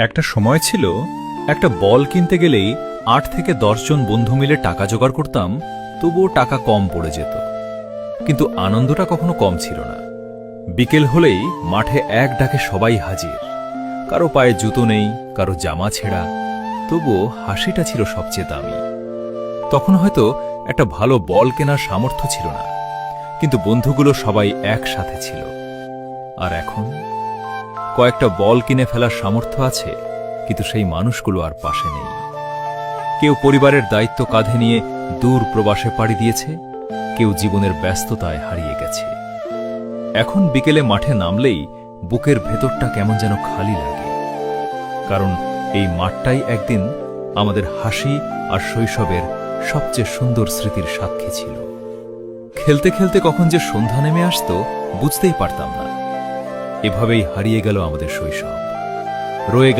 একটা সময় ছিল, একটা বল কিনতে গেলেই ৮ থেকে ১০ জন বন্ধু মিলে টাকা জোগাড় করতাম, তবুও টাকা কম পড়ে যেত। কিন্তু আনন্দটা কখনো কম ছিল না। বিকেল হলেই মাঠে এক ডাকে সবাই হাজির। কারো পায়ে জুতো নেই, কারো জামা ছেঁড়া, তবুও হাসিটা ছিল সবচেয়ে দামি। তখন হয়তো একটা ভালো বল কেনার সামর্থ্য ছিল না, কিন্তু বন্ধুগুলো সবাই একসাথে ছিল। আর এখন কয়েকটা বল কিনে ফেলার সামর্থ্য আছে, কিন্তু সেই মানুষগুলো আর পাশে নেই। কেউ পরিবারের দায়িত্ব কাঁধে নিয়ে দূর প্রবাসে পাড়ি দিয়েছে, কেউ জীবনের ব্যস্ততায় হারিয়ে গেছে। এখন বিকেলে মাঠে নামলেই বুকের ভেতরটা কেমন যেন খালি লাগে, কারণ এই মাঠটাই একদিন আমাদের হাসি আর শৈশবের সবচেয়ে সুন্দর স্মৃতির সাক্ষী ছিল। খেলতে খেলতে কখন যে সন্ধ্যা নেমে আসতো বুঝতেই পারতাম না। এভাবেই হারিয়ে গেল আমাদের শৈশব, রয়ে গেল